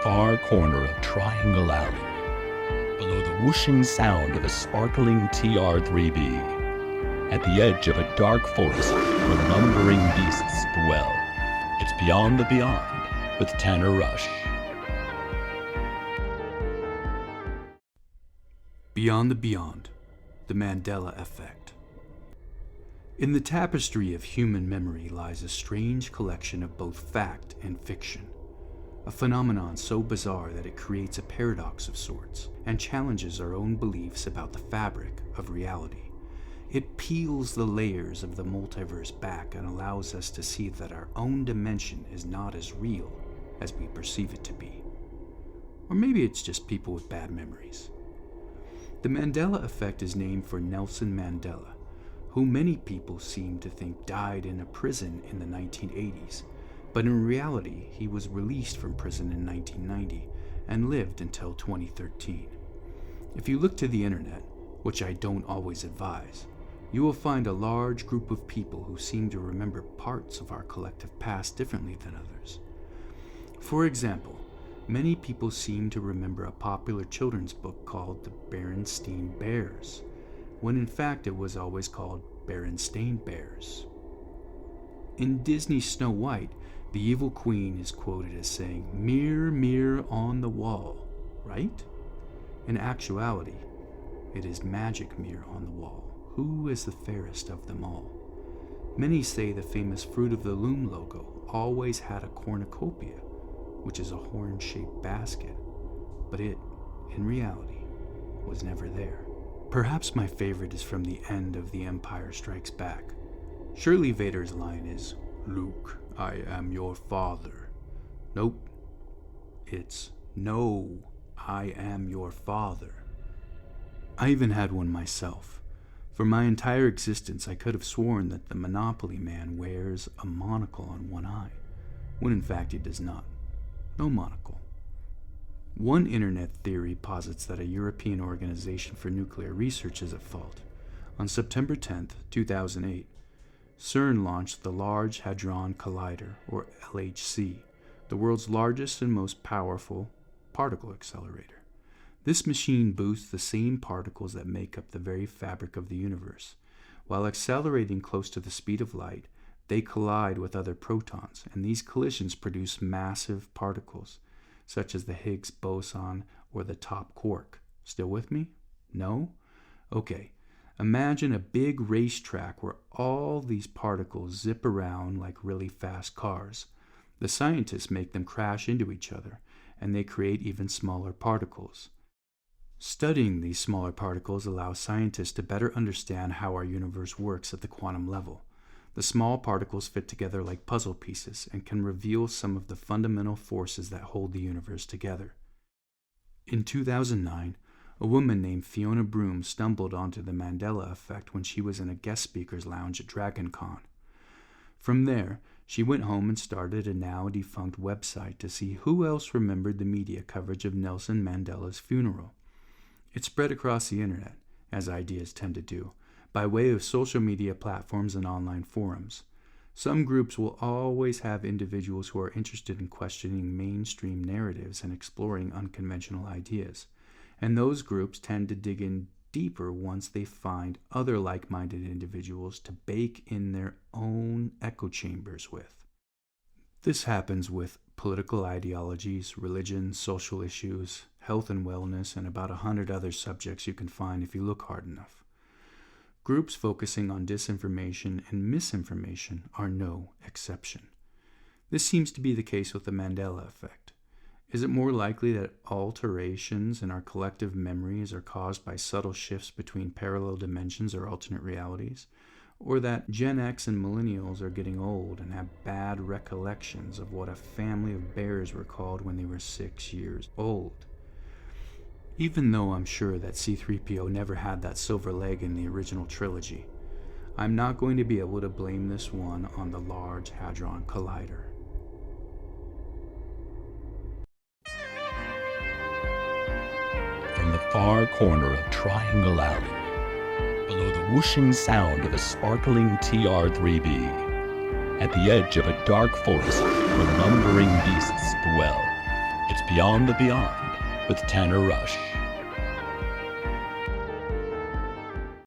far corner of Triangle Alley, below the whooshing sound of a sparkling TR-3B, at the edge of a dark forest where lumbering beasts dwell, it's Beyond the Beyond with Tanner Rush. Beyond the Beyond, the Mandela Effect. In the tapestry of human memory lies a strange collection of both fact and fiction, a phenomenon so bizarre that it creates a paradox of sorts and challenges our own beliefs about the fabric of reality. It peels the layers of the multiverse back and allows us to see that our own dimension is not as real as we perceive it to be. Or maybe it's just people with bad memories. The Mandela Effect is named for Nelson Mandela, who many people seem to think died in a prison in the 1980s, but in reality he was released from prison in 1990 and lived until 2013. If you look to the internet, which I don't always advise, you will find a large group of people who seem to remember parts of our collective past differently than others. For example, many people seem to remember a popular children's book called The Berenstain Bears, when in fact it was always called Berenstain Bears. In Disney's Snow White, the evil queen is quoted as saying, "Mirror, mirror on the wall," right? In actuality, it is magic mirror on the wall. Who is the fairest of them all? Many say the famous Fruit of the Loom logo always had a cornucopia, which is a horn-shaped basket, but it, in reality, was never there. Perhaps my favorite is from the end of The Empire Strikes Back. Surely Vader's line is, "Luke, I am your father." Nope. It's, "No, I am your father." I even had one myself. For my entire existence, I could have sworn that the Monopoly man wears a monocle on one eye, when in fact he does not. No monocle. One internet theory posits that a European organization for nuclear research is at fault. On September 10th, 2008, CERN launched the Large Hadron Collider, or LHC, the world's largest and most powerful particle accelerator. This machine boosts the same particles that make up the very fabric of the universe. While accelerating close to the speed of light, they collide with other protons, and these collisions produce massive particles, such as the Higgs boson or the top quark. Still with me? No? Okay. Imagine a big racetrack where all these particles zip around like really fast cars. The scientists make them crash into each other, and they create even smaller particles. Studying these smaller particles allows scientists to better understand how our universe works at the quantum level. The small particles fit together like puzzle pieces and can reveal some of the fundamental forces that hold the universe together. In 2009, a woman named Fiona Broom stumbled onto the Mandela Effect when she was in a guest speaker's lounge at DragonCon. From there, she went home and started a now-defunct website to see who else remembered the media coverage of Nelson Mandela's funeral. It spread across the internet, as ideas tend to do, by way of social media platforms and online forums. Some groups will always have individuals who are interested in questioning mainstream narratives and exploring unconventional ideas. And those groups tend to dig in deeper once they find other like-minded individuals to bake in their own echo chambers with. This happens with political ideologies, religion, social issues, health and wellness, and about 100 other subjects you can find if you look hard enough. Groups focusing on disinformation and misinformation are no exception. This seems to be the case with the Mandela Effect. Is it more likely that alterations in our collective memories are caused by subtle shifts between parallel dimensions or alternate realities? Or that Gen X and millennials are getting old and have bad recollections of what a family of bears were called when they were 6 years old? Even though I'm sure that C-3PO never had that silver leg in the original trilogy, I'm not going to be able to blame this one on the Large Hadron Collider. From the far corner of Triangle Alley, below the whooshing sound of a sparkling TR-3B, at the edge of a dark forest where lumbering beasts dwell, it's Beyond the Beyond with Tanner Rush.